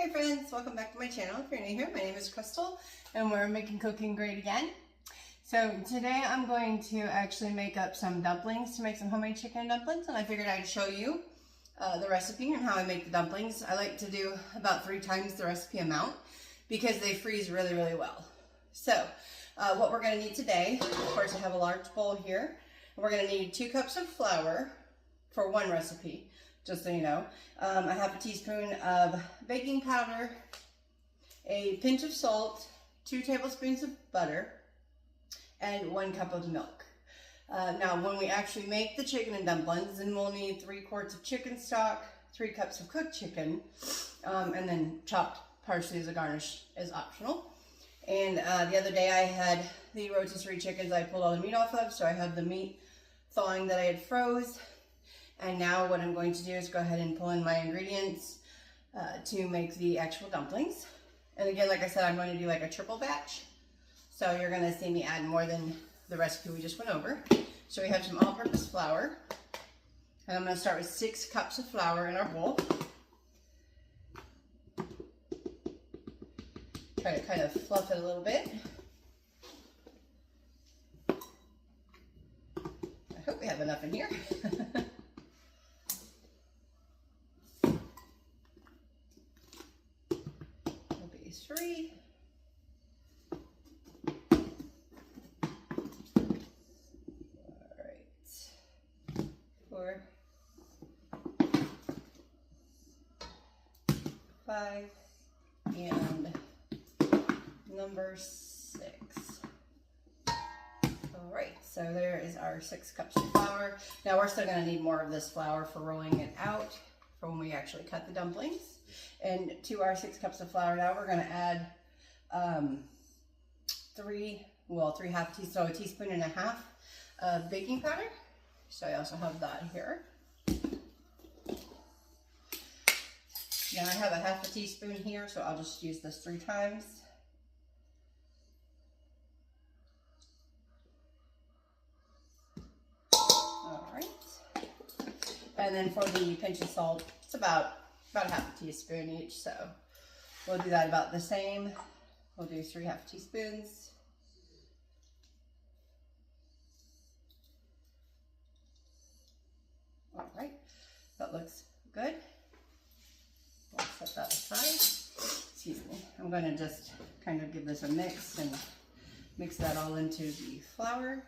Hey friends, welcome back to my channel. If you're new here, my name is Crystal and we're making cooking great again. So today I'm going to actually make up some dumplings to make some homemade chicken dumplings, and I figured I'd show you the recipe and how I make the dumplings. I like to do about 3 times the recipe amount because they freeze really well. So what we're going to need today, of course I have a large bowl here. We're going to need 2 cups of flour for one recipe. Just so you know, I have a teaspoon of baking powder, a pinch of salt, 2 tablespoons of butter, and 1 cup of milk. Now, when we actually make the chicken and dumplings, then we'll need 3 quarts of chicken stock, 3 cups of cooked chicken, and then chopped parsley as a garnish is optional. And the other day I had the rotisserie chickens I pulled all the meat off of, so I had the meat thawing that I had froze. And now what I'm going to do is go ahead and pull in my ingredients to make the actual dumplings. And again, like I said, I'm going to do like a triple batch. So you're going to see me add more than the recipe we just went over. So we have some all-purpose flour. And I'm going to start with 6 cups of flour in our bowl. Try to kind of fluff it a little bit. I hope we have enough in here. Three. All right. 4, 5, and number 6. All right, so there is our 6 cups of flour. Now we're still going to need more of this flour for rolling it out for when we actually cut the dumplings. And to our 6 cups of flour now, we're going to add 3 half teaspoons, so a teaspoon and a half of baking powder. So I also have that here. Now I have a half a teaspoon here, so I'll just use this 3 times. All right. And then for the pinch of salt, it's about half a teaspoon each, so we'll do that about the same. We'll do 3 half teaspoons. All right, that looks good. We'll set that aside. Excuse me. I'm going to just kind of give this a mix and mix that all into the flour.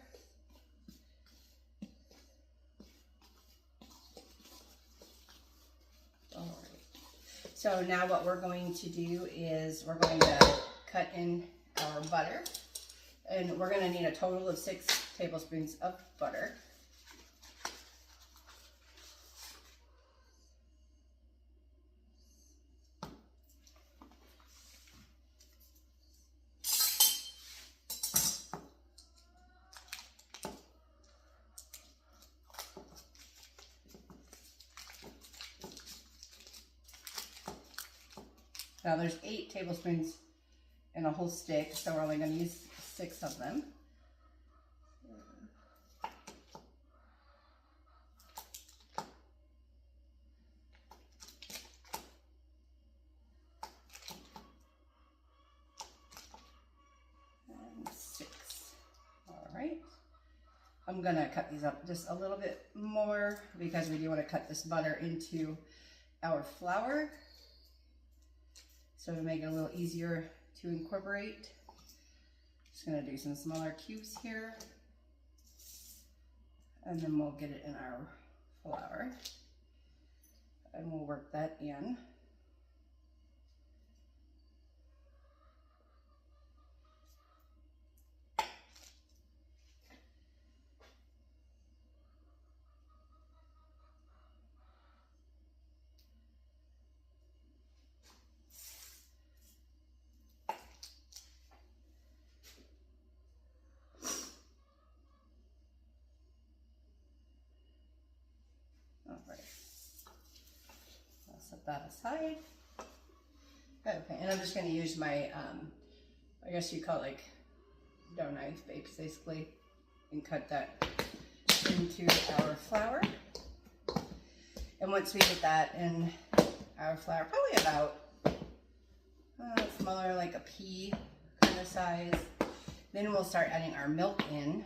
So now what we're going to do is we're going to cut in our butter, and we're going to need a total of 6 tablespoons of butter. Now there's 8 tablespoons in a whole stick, so we're only going to use 6 of them. And 6. All right. I'm going to cut these up just a little bit more because we do want to cut this butter into our flour. So to make it a little easier to incorporate, just going to do some smaller cubes here, and then we'll get it in our flour, and we'll work that in. That aside. Okay, and I'm just going to use my, I guess you call it like dough knife, basically, and cut that into our flour. And once we get that in our flour, probably about smaller, like a pea kind of size. Then we'll start adding our milk in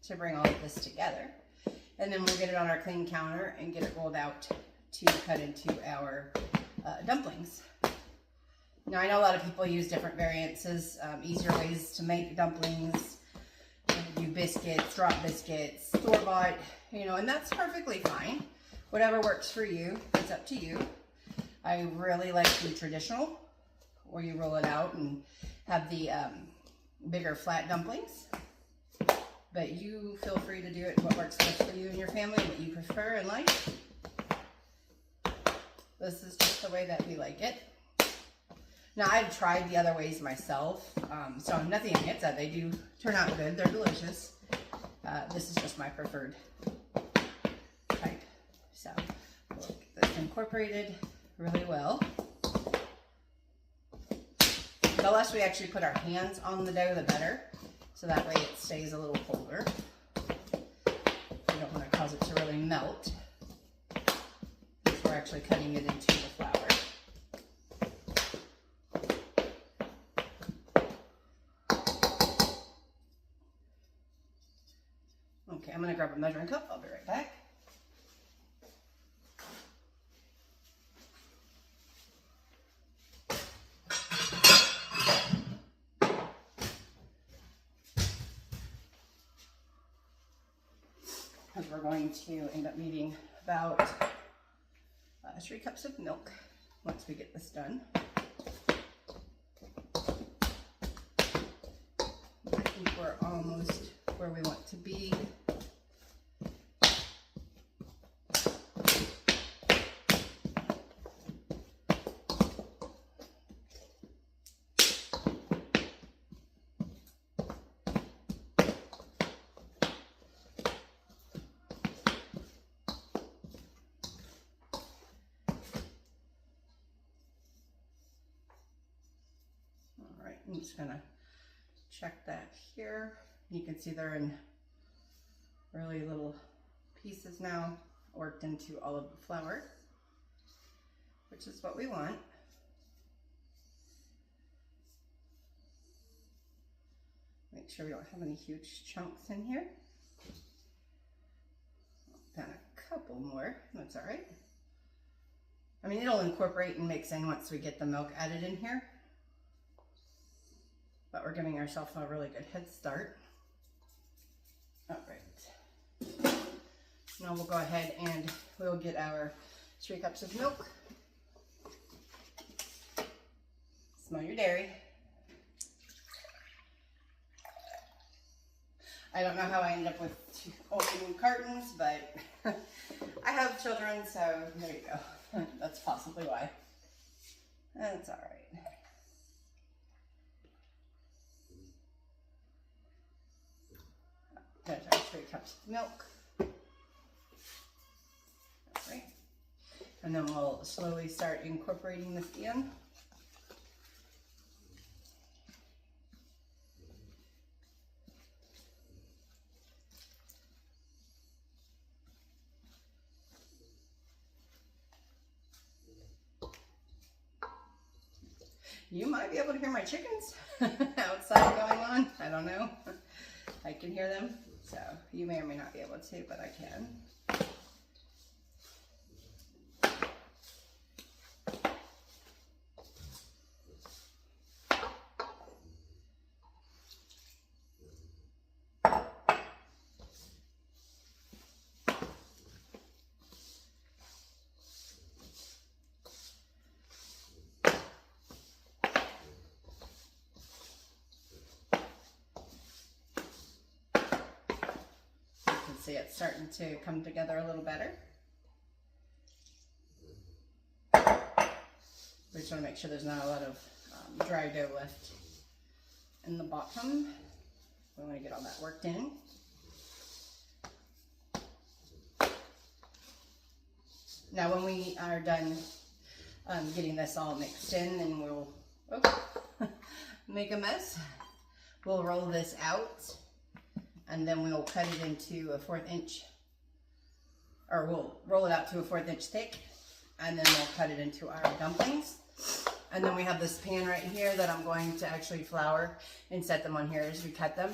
to bring all of this together. And then we'll get it on our clean counter and get it rolled out to cut into our dumplings. Now I know a lot of people use different variances, easier ways to make dumplings. Do biscuits, drop biscuits, store-bought, you know, and that's perfectly fine. Whatever works for you, it's up to you. I really like the traditional, where you roll it out and have the bigger flat dumplings. But you feel free to do it what works best for you and your family, what you prefer and like. This is just the way that we like it. Now, I've tried the other ways myself, so nothing against that. They do turn out good. They're delicious. This is just my preferred type. So, we'll get this incorporated really well. The less we actually put our hands on the dough, the better. So that way it stays a little colder. We don't want to cause it to really melt. Because we're actually cutting it into the flour. Okay, I'm going to grab a measuring cup. I'll be right back. Because we're going to end up needing about 3 cups of milk once we get this done. I think we're almost where we want to be. I'm just gonna check that here. You can see they're in really little pieces now, worked into all of the flour, which is what we want. Make sure we don't have any huge chunks in here. Done a couple more, that's all right. I mean, it'll incorporate and mix in once we get the milk added in here. But we're giving ourselves a really good head start. All right. Now we'll go ahead and we'll get our 3 cups of milk. Smell your dairy. I don't know how I ended up with 2 open cartons, but I have children, so there you go. That's possibly why. That's all right. There's our 3 cups of milk. All right. And then we'll slowly start incorporating this in. You might be able to hear my chickens outside going on. I don't know. I can hear them. So you may or may not be able to, but I can. See, it's starting to come together a little better. We just want to make sure there's not a lot of dry dough left in the bottom. We want to get all that worked in. Now when we are done getting this all mixed in, and we'll make a mess, we'll roll this out. And then we'll cut it into a 1/4 inch, or we'll roll it out to a 1/4 inch thick, and then we'll cut it into our dumplings. And then we have this pan right here that I'm going to actually flour and set them on here as we cut them.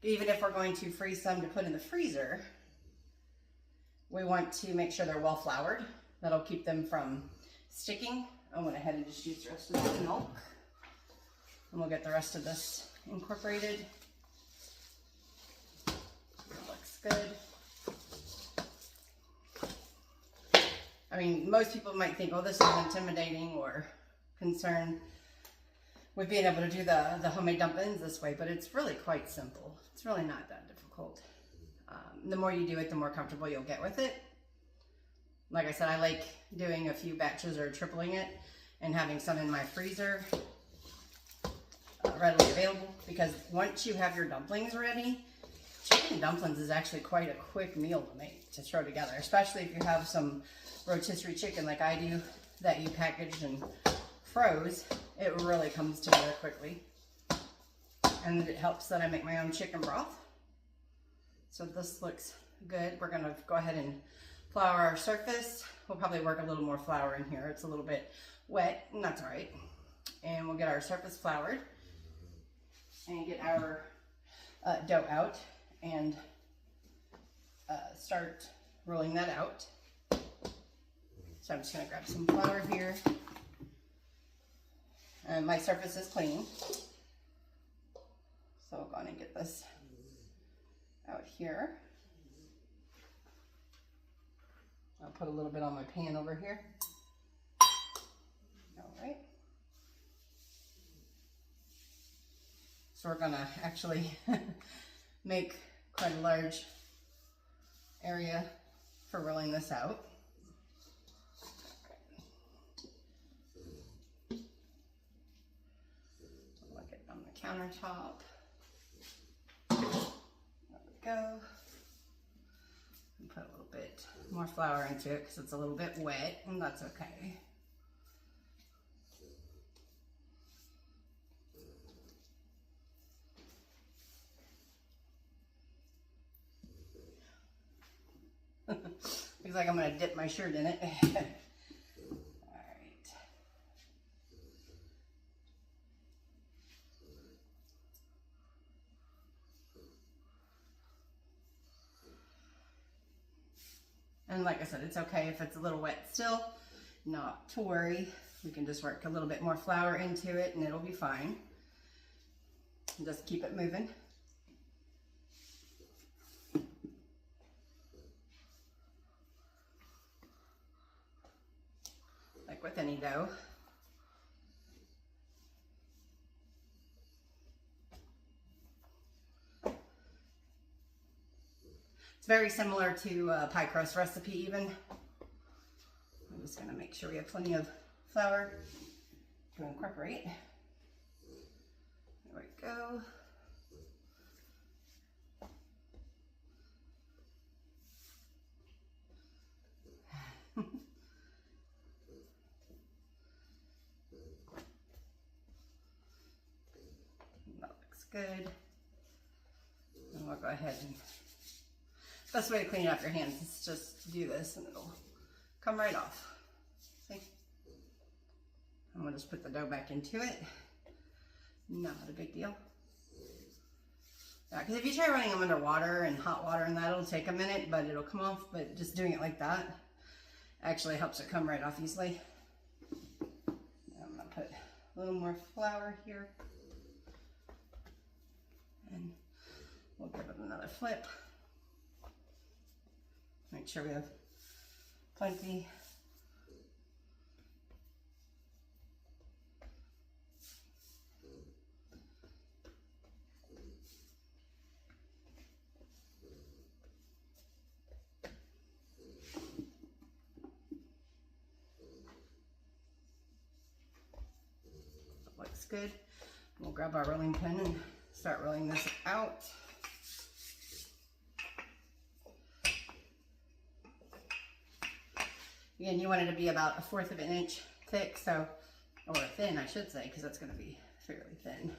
Even if we're going to freeze some to put in the freezer, we want to make sure they're well floured. That'll keep them from sticking. I went ahead and just used the rest of the milk. And we'll get the rest of this incorporated. It looks good. I mean, most people might think, oh, this is intimidating or concerned with being able to do the homemade dumplings this way, but it's really quite simple. It's really not that difficult. The more you do it, the more comfortable you'll get with it. Like I said, I like doing a few batches or tripling it and having some in my freezer readily available, because once you have your dumplings ready, chicken dumplings is actually quite a quick meal to make, to throw together, especially if you have some rotisserie chicken like I do that you packaged and froze. It really comes together quickly, and it helps that I make my own chicken broth. So this looks good. We're gonna go ahead and flour our surface. We'll probably work a little more flour in here. It's a little bit wet, and that's all right. And we'll get our surface floured and get our dough out and start rolling that out. So I'm just gonna grab some flour here. And my surface is clean. So I'll go on and get this out here. I'll put a little bit on my pan over here. All right. So we're gonna actually make quite a large area for rolling this out. Look it on the countertop. There we go. And put a little bit more flour into it because it's a little bit wet, and that's okay. Looks like I'm gonna dip my shirt in it. All right. And like I said, it's okay if it's a little wet still, not to worry. We can just work a little bit more flour into it and it'll be fine. And just keep it moving. Like with any dough. It's very similar to a pie crust recipe even. I'm just gonna make sure we have plenty of flour to incorporate. There we go. That looks good. And we'll go ahead and, best way to clean up your hands is just do this and it'll come right off. See? I'm gonna just put the dough back into it. Not a big deal. Yeah, because if you try running them under water and hot water and that, it'll take a minute, but it'll come off. But just doing it like that actually helps it come right off easily. I'm gonna put a little more flour here. And we'll give it another flip. Make sure we have plenty. Looks good. We'll grab our rolling pin and start rolling this out. Again, you want it to be about 1/4 of an inch thick, so, or thin, I should say, because that's going to be fairly thin.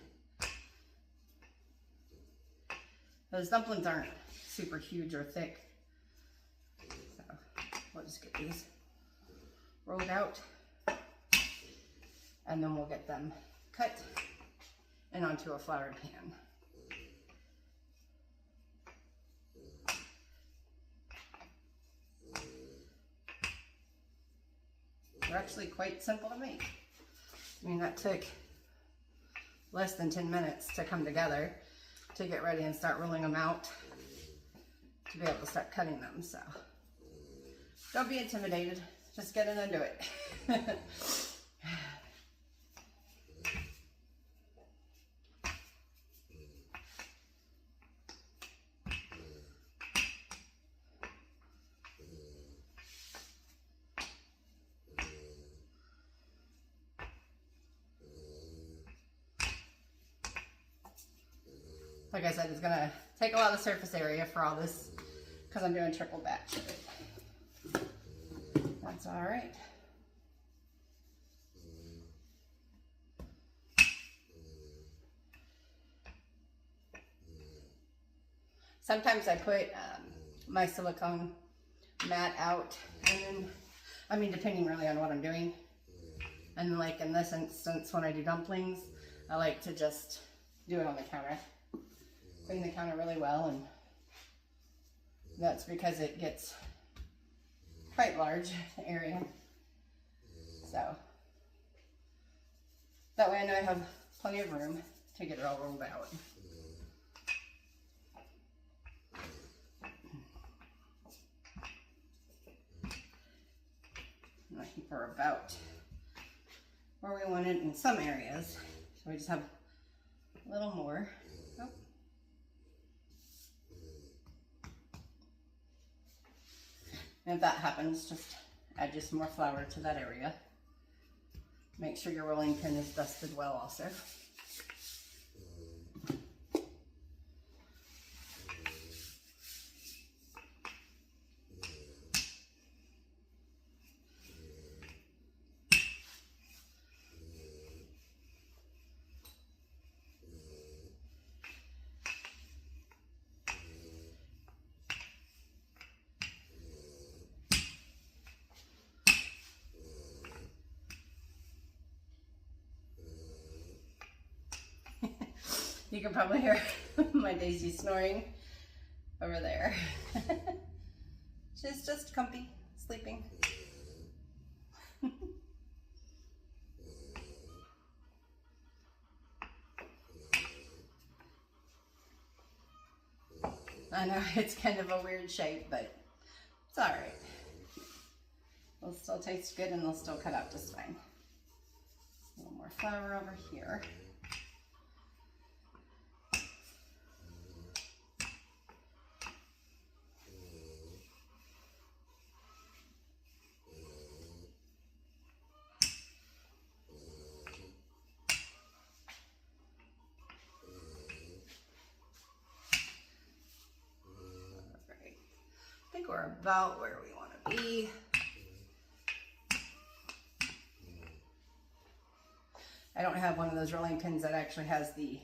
Those dumplings aren't super huge or thick, so we'll just get these rolled out. and then we'll get them cut and onto a floured pan. They're actually quite simple to make. I mean, that took less than 10 minutes to come together to get ready and start rolling them out to be able to start cutting them. So don't be intimidated, just get in and do it. Like I said, it's gonna take a lot of surface area for all this because I'm doing triple batch of it. That's all right. Sometimes I put my silicone mat out, and then, I mean, depending really on what I'm doing. And like in this instance, when I do dumplings, I like to just do it on the counter. Clean the counter really well, and that's because it gets quite large area. So that way I know I have plenty of room to get it all rolled out. And I think we're about where we want it in some areas. So we just have a little more. Oh. And if that happens, just add just more flour to that area. Make sure your rolling pin is dusted well also. You can probably hear my Daisy snoring over there. She's just comfy, sleeping. I know it's kind of a weird shape, but it's all right. It'll still taste good and they'll still cut out just fine. A little more flour over here. I think we're about where we want to be. I don't have one of those rolling pins that actually has the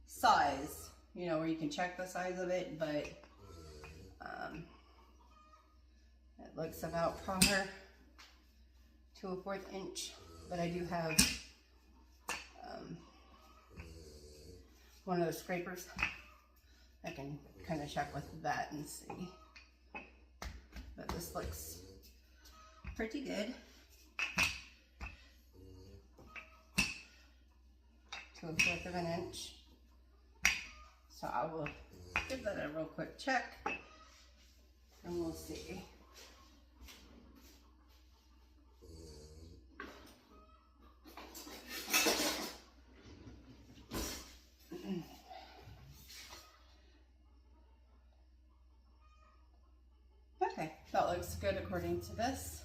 size, you know, where you can check the size of it, but it looks about from her to 1/4 inch. But I do have one of those scrapers. I can kind of check with that and see. But this looks pretty good. To 1/4 of an inch. So I will give that a real quick check and we'll see. Okay, that looks good according to this.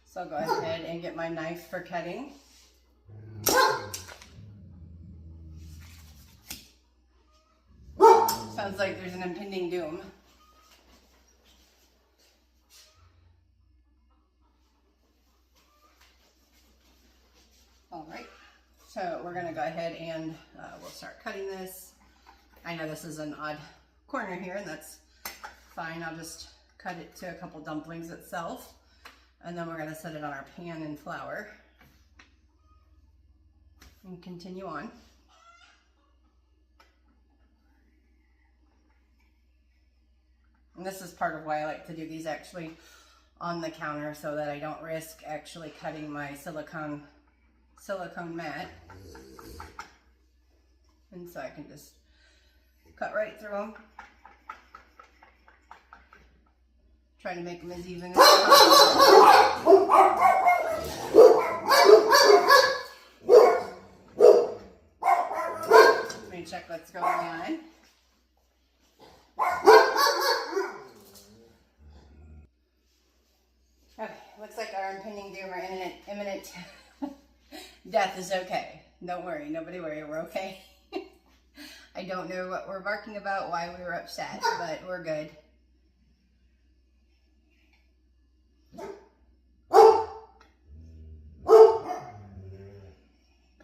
So I'll go ahead and get my knife for cutting. Sounds like there's an impending doom. All right, so we're gonna go ahead and we'll start cutting this. I know this is an odd corner here, and that's fine. I'll just cut it to a couple dumplings itself, and then we're gonna set it on our pan in flour. and continue on. And this is part of why I like to do these actually on the counter, so that I don't risk actually cutting my silicone mat. And so I can just cut right through them. Try to make them as even as possible. Let me check what's going on. Okay, looks like our impending doom or imminent death is okay. Don't worry, nobody worry, we're okay. I don't know what we're barking about, why we were upset, but we're good.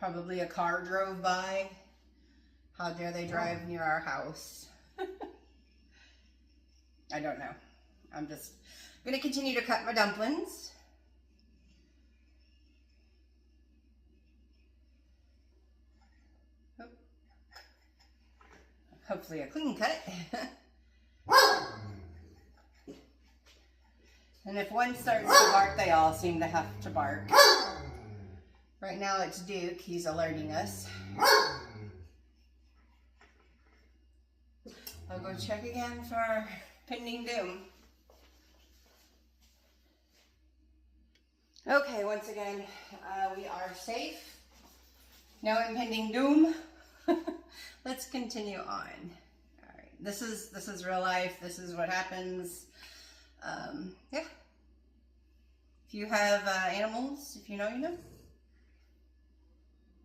Probably a car drove by. How dare they drive near our house? I don't know. I'm just going to continue to cut my dumplings. Hopefully a clean cut. And if one starts to bark, they all seem to have to bark. Right now it's Duke, he's alerting us. I'll go check again for our pending doom. Okay, once again, we are safe. No impending doom. Let's continue on. All right, this is real life. This is what happens. Yeah. If you have animals, if you know, you know.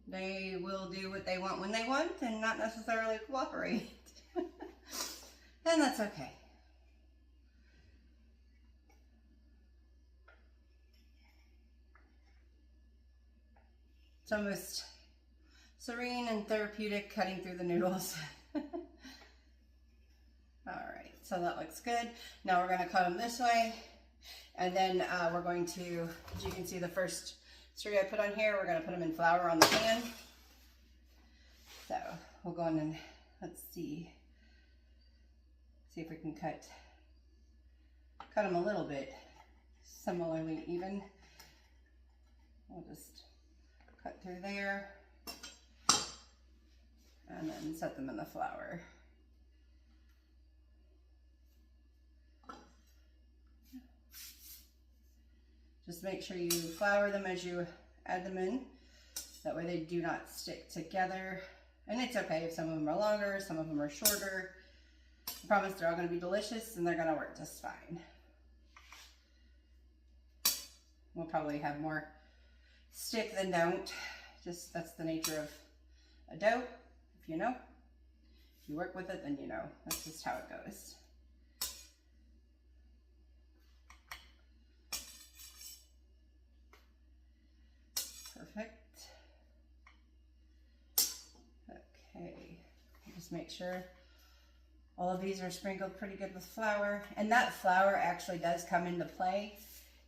They will do what they want when they want and not necessarily cooperate. And that's okay. It's almost serene and therapeutic cutting through the noodles. All right, so that looks good. Now we're going to cut them this way. And then we're going to, as you can see, the first three I put on here, we're going to put them in flour on the pan. So we'll go in and let's see if we can cut them a little bit similarly even. We'll just cut through there and then set them in the flour. Just make sure you flour them as you add them in. That way they do not stick together. And it's okay if some of them are longer, some of them are shorter. I promise they're all going to be delicious and they're going to work just fine. We'll probably have more stick than don't. Just that's the nature of a dough, if you know. If you work with it, then you know. That's just how it goes. Perfect. Okay, just make sure all of these are sprinkled pretty good with flour. And that flour actually does come into play,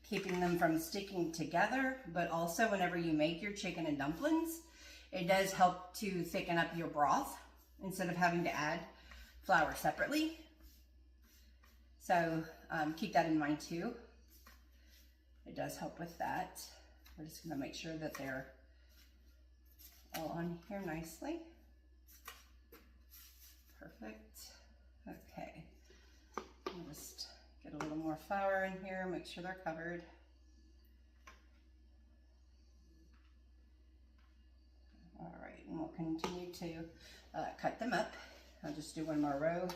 keeping them from sticking together, but also whenever you make your chicken and dumplings, it does help to thicken up your broth instead of having to add flour separately. So keep that in mind too. It does help with that. We're just going to make sure that they're all on here nicely. Perfect. Okay. I'll just get a little more flour in here, make sure they're covered. All right, and we'll continue to cut them up. I'll just do one more row.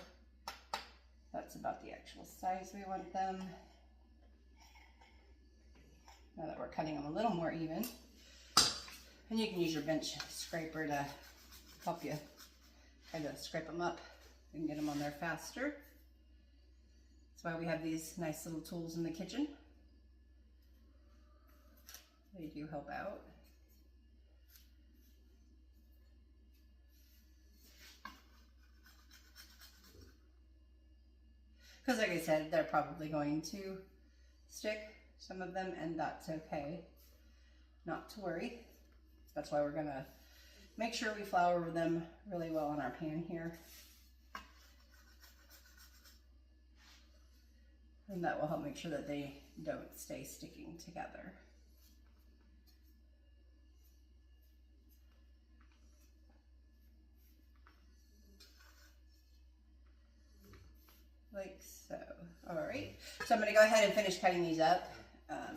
That's about the actual size we want them. Now that we're cutting them a little more even. And you can use your bench scraper to help you kind of scrape them up and get them on there faster. That's why we have these nice little tools in the kitchen. They do help out. Because like I said, they're probably going to stick, some of them, and that's okay. Not to worry. That's why we're gonna make sure we flour them really well in our pan here. And that will help make sure that they don't stay sticking together. Like so. All right. So I'm going to go ahead and finish cutting these up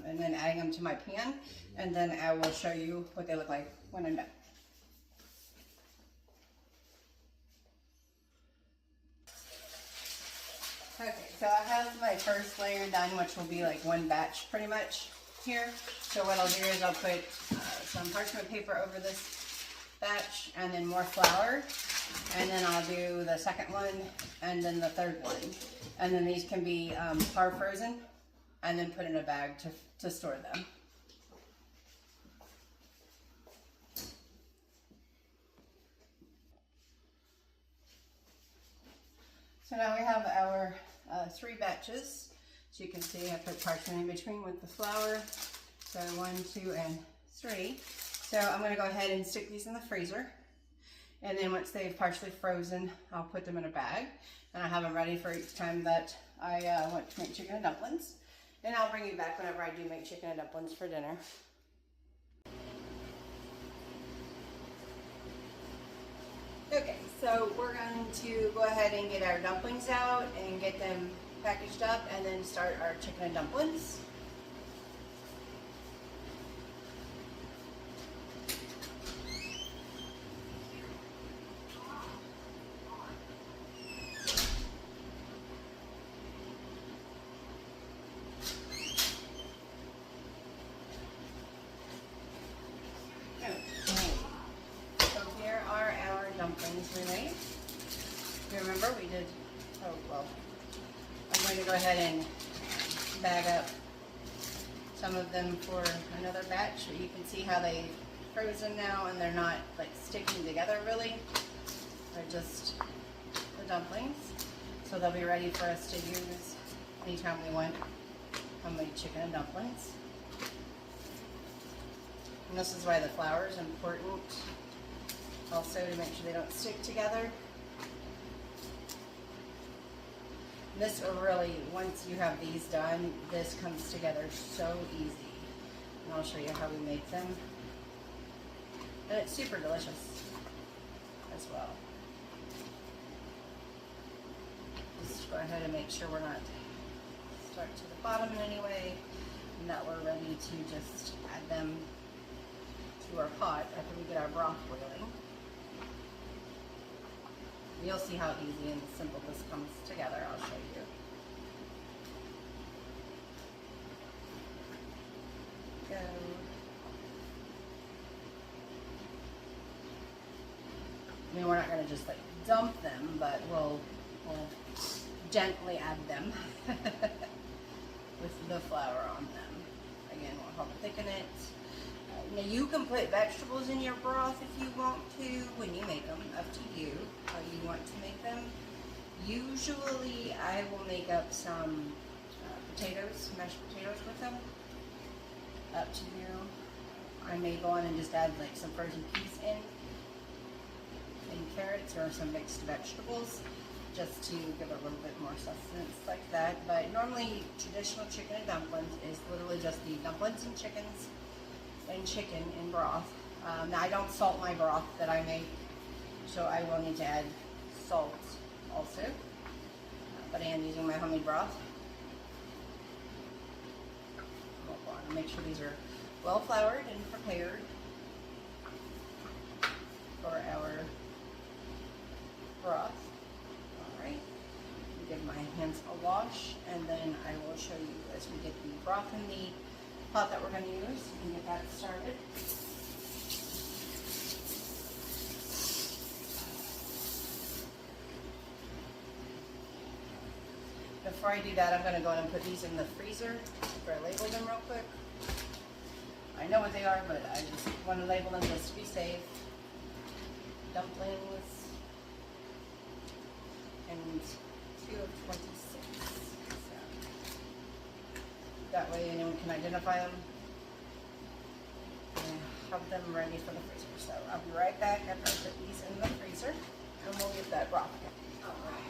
and then adding them to my pan. And then I will show you what they look like when I'm done. Okay, so I have my first layer done, which will be like one batch pretty much here. So what I'll do is I'll put some parchment paper over this batch and then more flour. And then I'll do the second one and then the third one. And then these can be par frozen and then put in a bag to store them. So now we have our 3 batches. So you can see I put parchment in between with the flour. So 1, 2, and 3. So I'm going to go ahead and stick these in the freezer. And then once they've partially frozen, I'll put them in a bag. And I have them ready for each time that I want to make chicken and dumplings. And I'll bring you back whenever I do make chicken and dumplings for dinner. Okay, so we're going to go ahead and get our dumplings out and get them packaged up and then start our chicken and dumplings. Dumplings we made. You remember we did, oh well, I'm going to go ahead and bag up some of them for another batch so you can see how they've frozen now and they're not like sticking together really. They're just the dumplings. So they'll be ready for us to use anytime we want homemade chicken and dumplings. And this is why the flour is important. Also to make sure they don't stick together. This will really, once you have these done, this comes together so easy. And I'll show you how we make them. And it's super delicious as well. Just go ahead and make sure we're not stuck to the bottom in any way, and that we're ready to just add them to our pot after we get our broth boiling. You'll see how easy and simple this comes together. I'll show you. Go. I mean, we're not going to just like dump them, but we'll gently add them with the flour on them. Again, we'll help thicken it. Now you can put vegetables in your broth if you want to when you make them, up to you how you want to make them. Usually I will make up some potatoes, mashed potatoes with them, up to you. I may go on and just add like some frozen peas in, and carrots or some mixed vegetables just to give it a little bit more sustenance like that. But normally traditional chicken and dumplings is literally just the dumplings and chicken in broth. Now I don't salt my broth that I make, so I will need to add salt also. But I am using my homemade broth. We'll go on and make sure these are well floured and prepared for our broth. Alright, give my hands a wash, and then I will show you as we get the broth in the pot that we're going to use and get that started. Before I do that, I'm going to go ahead and put these in the freezer after I label them real quick. I know what they are, but I just want to label them just to be safe. Dumplings and 2 of 26. So that way anyone can identify them. have them ready for the freezer. So I'll be right back after I put these in the freezer, and we'll get that broth. Alright.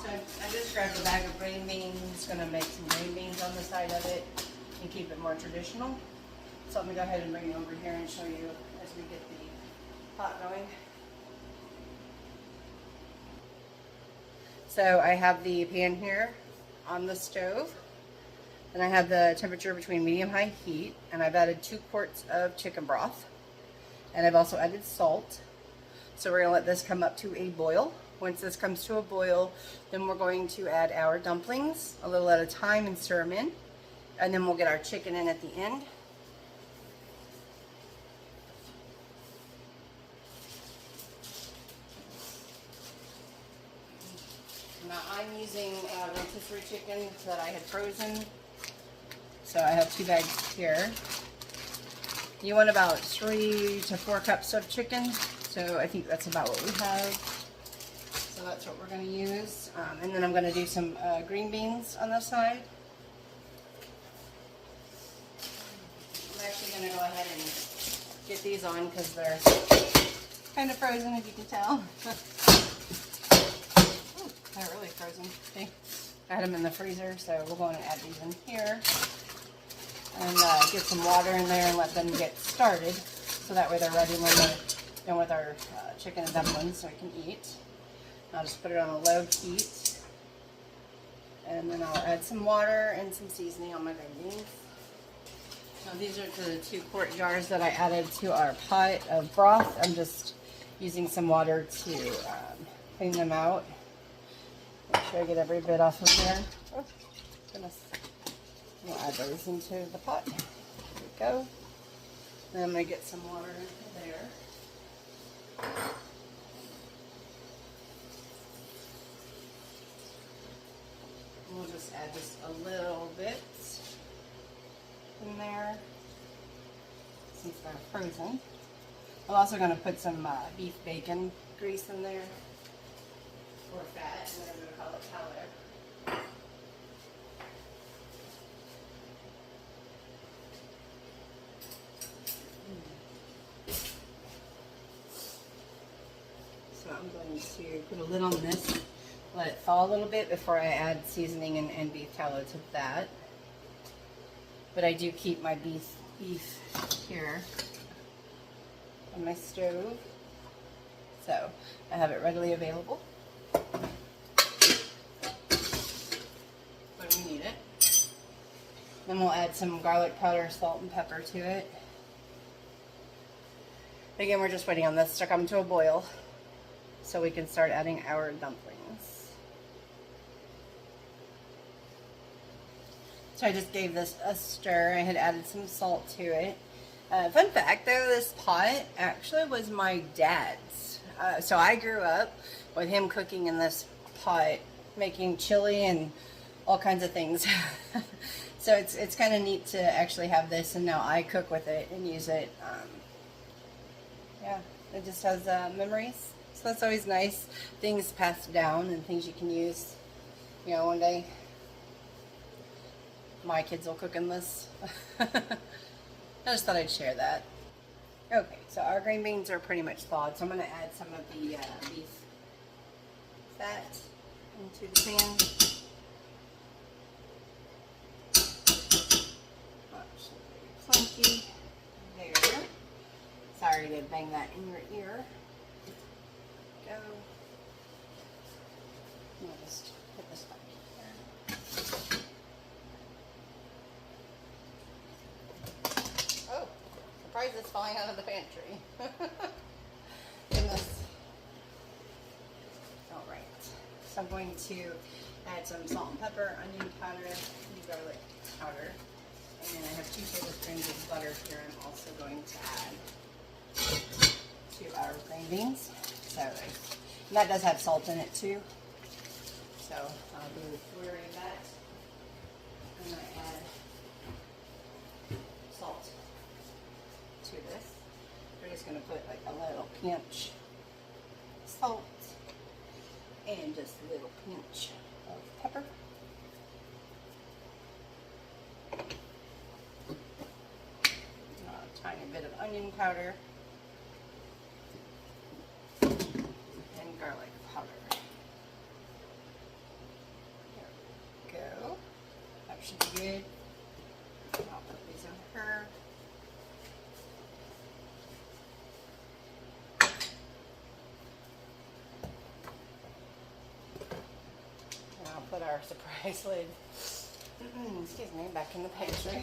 So I just grabbed a bag of green beans. Gonna make some green beans on the side of it and keep it more traditional. So let me go ahead and bring it over here and show you as we get the pot going. So I have the pan here on the stove, and I have the temperature between medium-high heat, and I've added 2 quarts of chicken broth, and I've also added salt. So we're going to let this come up to a boil. Once this comes to a boil, then we're going to add our dumplings a little at a time and stir them in, and then we'll get our chicken in at the end. Now I'm using rotisserie chicken that I had frozen. So I have 2 bags here. You want about 3 to 4 cups of chicken. So I think that's about what we have. So that's what we're going to use. And then I'm going to do some green beans on the side. I'm actually going to go ahead and get these on because they're kind of frozen, if you can tell. They're really frozen. Okay. I had them in the freezer, so we'll go in and add these in here. And get some water in there and let them get started. So that way they're ready when we're done with our chicken and dumplings so we can eat. I'll just put it on a low heat. And then I'll add some water and some seasoning on my green beans. Now these are the 2 quart jars that I added to our pot of broth. I'm just using some water to clean them out. Make sure I get every bit off of there. Oh, goodness. We'll add those into the pot. There we go. Then I'm going to get some water into there. We'll just add just a little bit in there since they're frozen. I'm also going to put some beef bacon grease in there. Or fat, whatever you call it, powder. So I'm going to put a lid on this, let it thaw a little bit before I add seasoning and beef tallow to that. But I do keep my beef here on my stove, so I have it readily available when we need it. Then we'll add some garlic powder, salt, and pepper to it. Again, we're just waiting on this to come to a boil so we can start adding our dumplings. So I just gave this a stir. I had added some salt to it. Fun fact though, this pot actually was my dad's. So I grew up with him cooking in this pot, making chili and all kinds of things. So it's kind of neat to actually have this, and now I cook with it and use it. Yeah, it just has memories. So that's always nice. Things passed down and things you can use. You know, one day my kids will cook in this. I just thought I'd share that. Okay, so our green beans are pretty much thawed, so I'm going to add some of the beef fat into the pan. Clunky. There. Sorry to bang that in your ear. Go. I'll just put this back here. Oh, surprise it's falling out of the pantry. Goodness. Alright. So I'm going to add some salt and pepper, onion powder, and garlic powder. And I have 2 tablespoons of butter here I'm also going to add to our green beans. So, and that does have salt in it too. So I'll be wary of that. And I add salt to this. We're just going to put like a little pinch of salt and just a little pinch of pepper. A tiny a bit of onion powder and garlic powder. There we go. That should be good. I'll put these in her. And I'll put our surprise lid, excuse me, back in the pantry.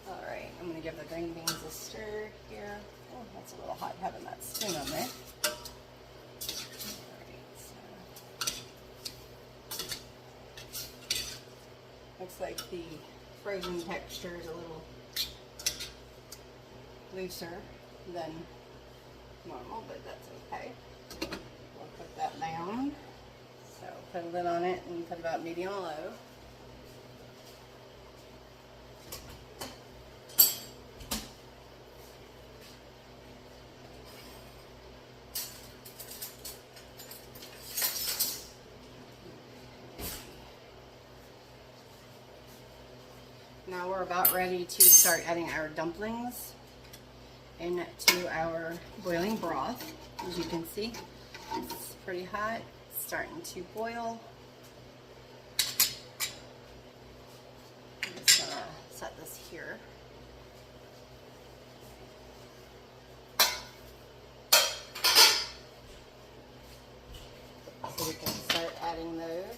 Alright, I'm going to give the green beans a stir here. Oh, that's a little hot having that spoon on there. Looks like the frozen texture is a little looser than normal, but that's okay. We'll put that down. So put a lid on it and put about medium low. Now we're about ready to start adding our dumplings into our boiling broth. As you can see, it's pretty hot. It's starting to boil. I'm just gonna set this here. So we can start adding those.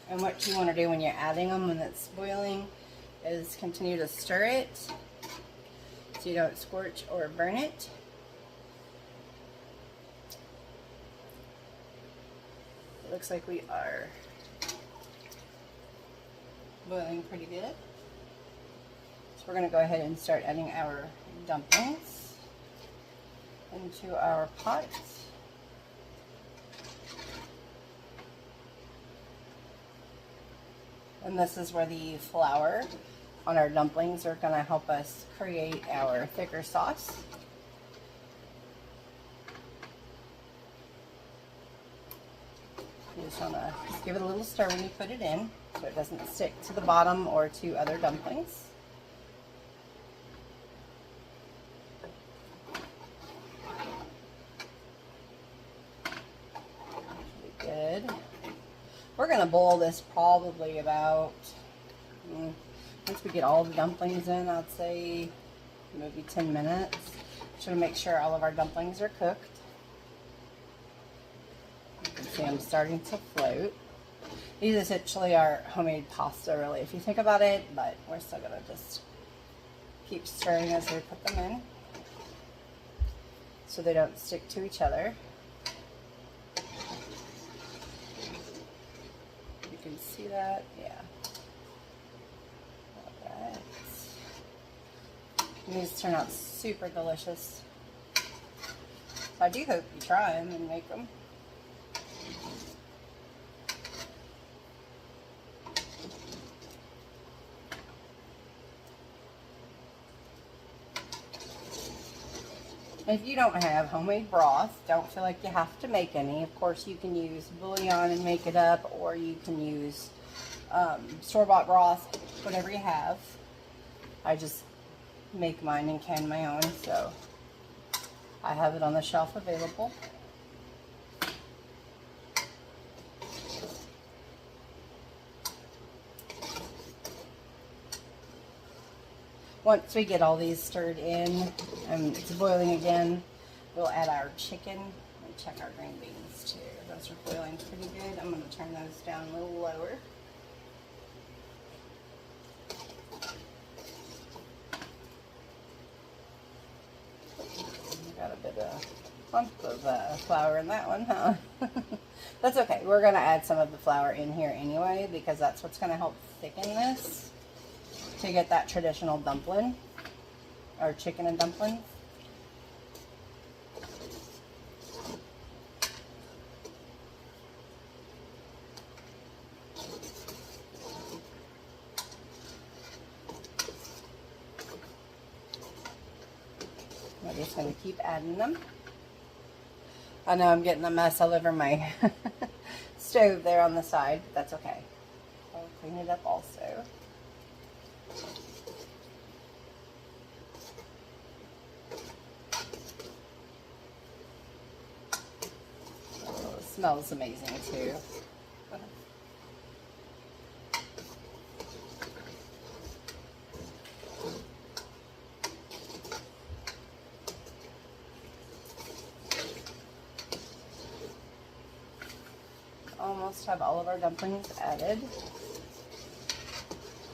And what you want to do when you're adding them when it's boiling is continue to stir it so you don't scorch or burn it. It looks like we are boiling pretty good. So we're going to go ahead and start adding our dumplings into our pot. And this is where the flour on our dumplings are going to help us create our thicker sauce. You just want to give it a little stir when you put it in so it doesn't stick to the bottom or to other dumplings. Good. We're going to boil this probably about, once we get all the dumplings in, I'd say maybe 10 minutes. Just to make sure all of our dumplings are cooked. You can see them starting to float. These essentially are homemade pasta, really, if you think about it, but we're still going to just keep stirring as we put them in so they don't stick to each other. You can see that, yeah. Alright. These turn out super delicious. So I do hope you try them and make them. If you don't have homemade broth, don't feel like you have to make any. Of course, you can use bouillon and make it up, or you can use store-bought broth, whatever you have. I just make mine and can my own, so I have it on the shelf available. Once we get all these stirred in and it's boiling again, we'll add our chicken and check our green beans too. Those are boiling pretty good. I'm going to turn those down a little lower. Got a bit of lump of flour in that one, huh? That's okay. We're going to add some of the flour in here anyway because that's what's going to help thicken this to get that traditional dumpling or chicken and dumplings. We're just going to keep adding them. I know I'm getting a mess all over my stove there on the side, but that's okay. I'll clean it up also. Oh, it smells amazing too. Almost have all of our dumplings added.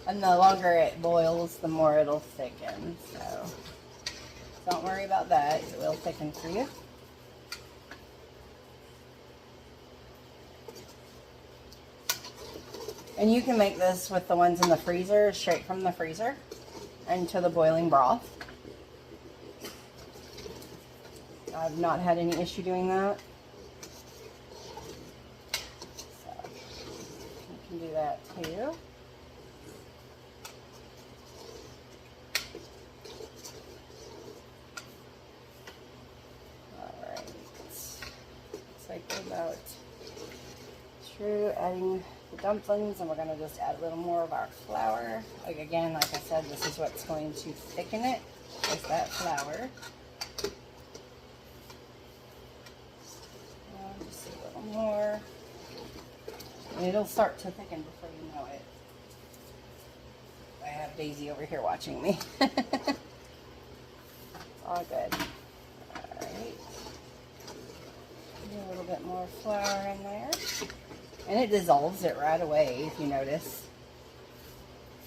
And the longer it boils, the more it'll thicken. So don't worry about that. It will thicken for you. And you can make this with the ones in the freezer, straight from the freezer into the boiling broth. I've not had any issue doing that. Do that too. Alright. Looks like we're about through adding the dumplings, and we're going to just add a little more of our flour. Like again, like I said, this is what's going to thicken it, is that flour. And just a little more. It'll start to thicken before you know it. I have Daisy over here watching me. All good. Alright. A little bit more flour in there. And it dissolves it right away, if you notice.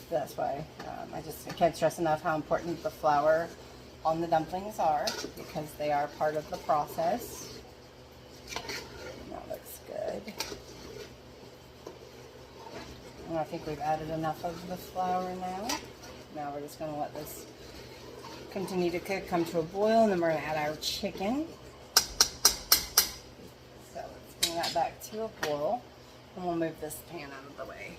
That's why I can't stress enough how important the flour on the dumplings are, because they are part of the process. That looks good. And I think we've added enough of the flour now. Now we're just going to let this continue to cook, come to a boil, and then we're going to add our chicken. So let's bring that back to a boil, and we'll move this pan out of the way.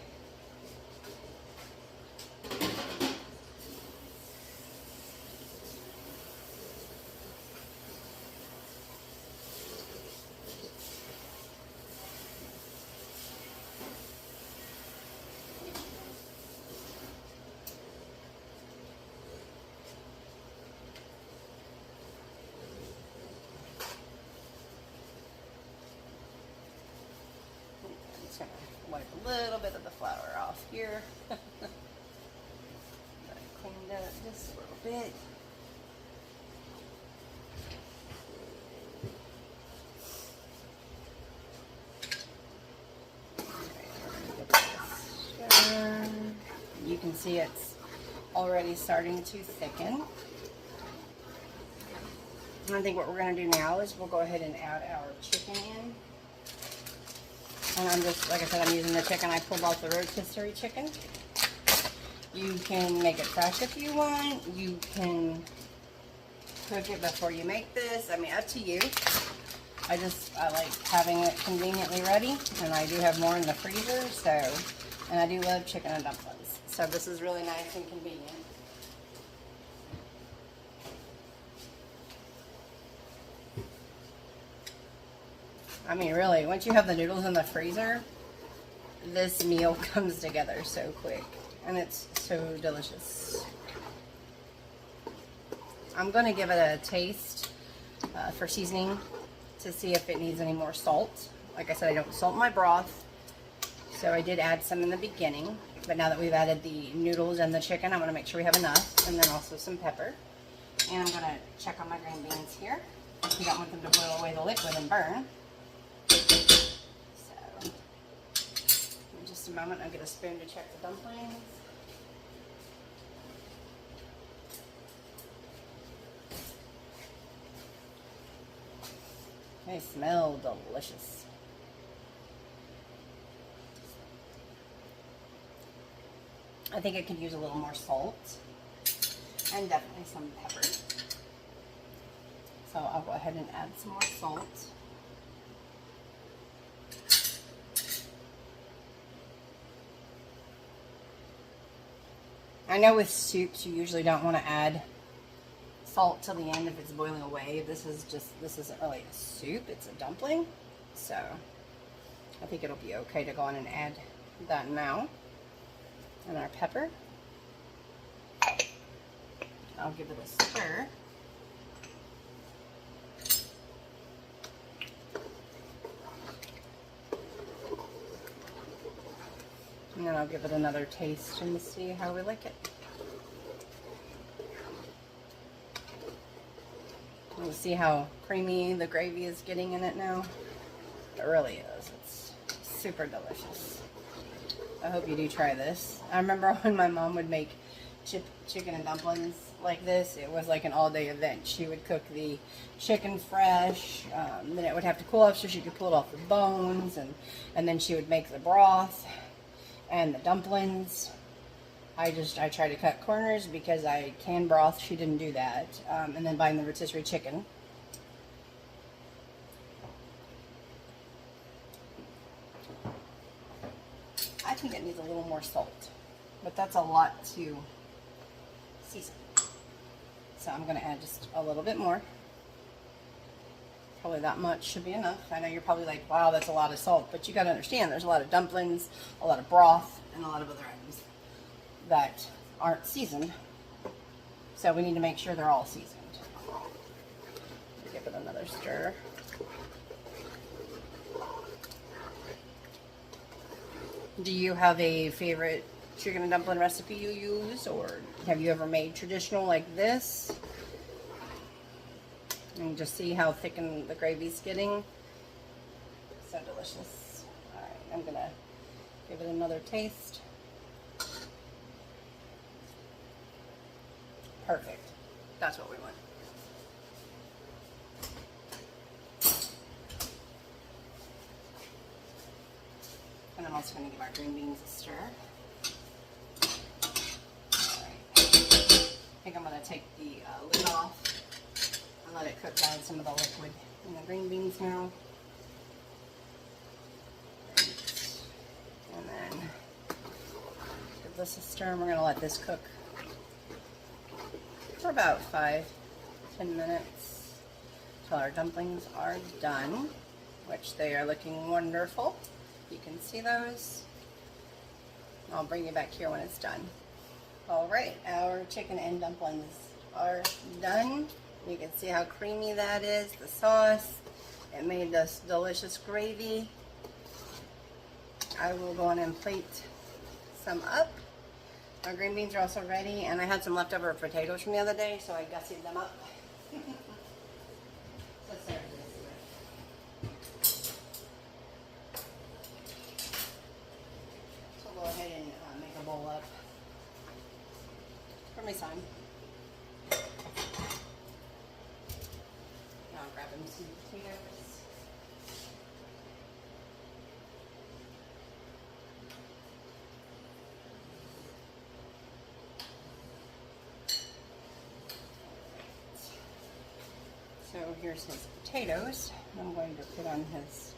Just gonna wipe a little bit of the flour off here. Cleaned up just a little bit. You can see it's already starting to thicken. And I think what we're going to do now is we'll go ahead and add our chicken in. And I'm just, like I said, I'm using the chicken. I pulled off the rotisserie chicken. You can make it fresh if you want. You can cook it before you make this. I mean, up to you. I like having it conveniently ready. And I do have more in the freezer, so, and I do love chicken and dumplings. So this is really nice and convenient. I mean, really, once you have the noodles in the freezer, this meal comes together so quick, and it's so delicious. I'm going to give it a taste for seasoning to see if it needs any more salt. Like I said, I don't salt my broth, so I did add some in the beginning, but now that we've added the noodles and the chicken, I want to make sure we have enough, and then also some pepper. And I'm going to check on my green beans here. You don't want them to boil away the liquid and burn. So, in just a moment, I'll get a spoon to check the dumplings. They smell delicious. I think it could use a little more salt and definitely some pepper. So I'll go ahead and add some more salt. I know with soups you usually don't want to add salt till the end if it's boiling away. This isn't really a soup, it's a dumpling. So I think it'll be okay to go on and add that now. And our pepper. I'll give it a stir. And then I'll give it another taste and see how we like it. You see how creamy the gravy is getting in it now? It really is. It's super delicious. I hope you do try this. I remember when my mom would make chicken and dumplings like this, it was like an all-day event. She would cook the chicken fresh, then it would have to cool off so she could pull it off the bones, and then she would make the broth and the dumplings. I try to cut corners because I can broth. She didn't do that. And then buying the rotisserie chicken. I think it needs a little more salt, but that's a lot to season. So I'm going to add just a little bit more. Probably that much should be enough. I know you're probably like, wow, that's a lot of salt, but you got to understand there's a lot of dumplings, a lot of broth, and a lot of other items that aren't seasoned. So we need to make sure they're all seasoned. Give it another stir. Do you have a favorite chicken and dumpling recipe you use, or have you ever made traditional like this? And just see how thickened the gravy's getting. So delicious. All right, I'm gonna give it another taste. Perfect. That's what we want. And I'm also going to give our green beans a stir. Alright. I think I'm going to take the lid off and let it cook down some of the liquid in the green beans now. And then give this a stir, and we're going to let this cook for about 5-10 minutes until our dumplings are done, which they are looking wonderful. You can see those. I'll bring you back here when it's done. All right, our chicken and dumplings are done. You can see how creamy that is, the sauce. It made this delicious gravy. I will go on and plate some up. Our green beans are also ready, and I had some leftover potatoes from the other day, so I gussied them up. Let's serve this. So we'll go ahead and make a bowl up for my son. Now I'll grab him some potatoes. So here's his potatoes. I'm going to put on his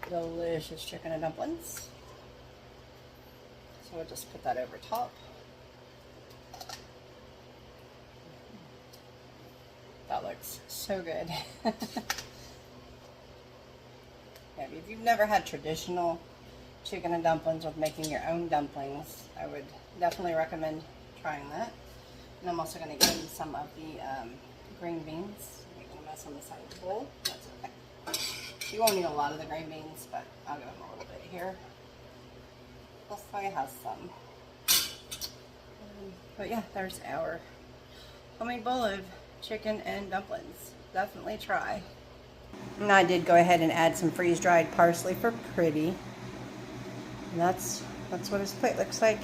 delicious chicken and dumplings. So we'll just put that over top. That looks so good. Yeah, if you've never had traditional chicken and dumplings with making your own dumplings, I would definitely recommend trying that. And I'm also going to give him some of the green beans. On the side of the bowl. That's okay. You won't need a lot of the green beans, but I'll give them a little bit here. Plus I have some. But yeah, there's our homemade bowl of chicken and dumplings. Definitely try. And I did go ahead and add some freeze-dried parsley for pretty. And that's what his plate looks like.